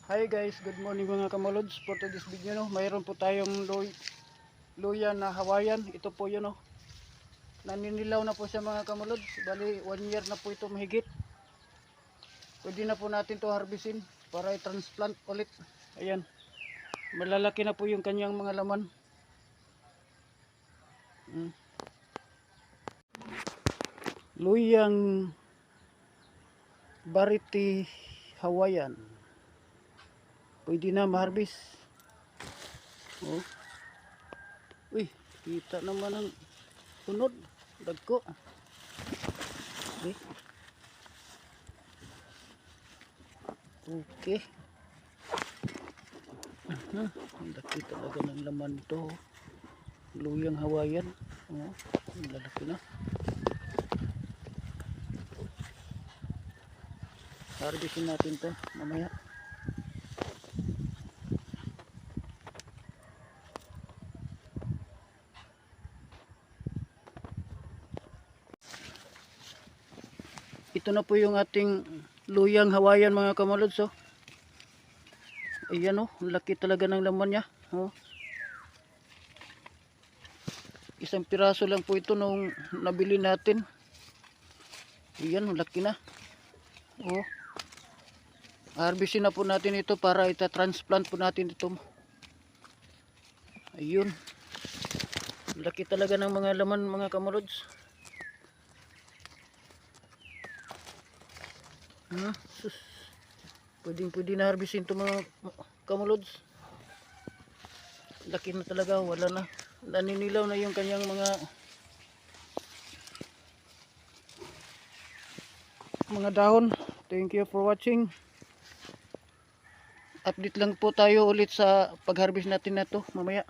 Hi guys, good morning mga kamalods. For today's video no, mayroon po tayong luya na Hawaiian. Ito po yun no. Naninilaw na po siya mga kamalods. Bali 1 year na po ito mahigit. Pwede na po natin to harbisin para i-transplant ulit. Ayan. Malalaki na po yung kanyang mga laman. Luyang variety Hawaiian. Pwede na maharbis. Oh. Uy, kita naman ang sunod. Dagko. Okay. Okay. Ang laki talaga ng laman to. Luyang Hawaiian. Oh, ang lalaki na. Harbisin natin to mamaya. Ito na po yung ating luyang Hawaiian mga kamalods. Oh. Ayan oh, laki talaga ng laman niya. Oh. Isang piraso lang po ito nung nabili natin. Ayan, laki na. Oh. Harbisin na po natin ito para ita-transplant po natin ito. Ayun. Laki talaga ng mga laman mga kamalods. Sus. Pwede na harbisin ito mga kamalods. Laki na talaga, wala na. Naninilaw na yung kanyang mga dahon. Thank you for watching. Update lang po tayo ulit sa pag-harvest natin na to mamaya.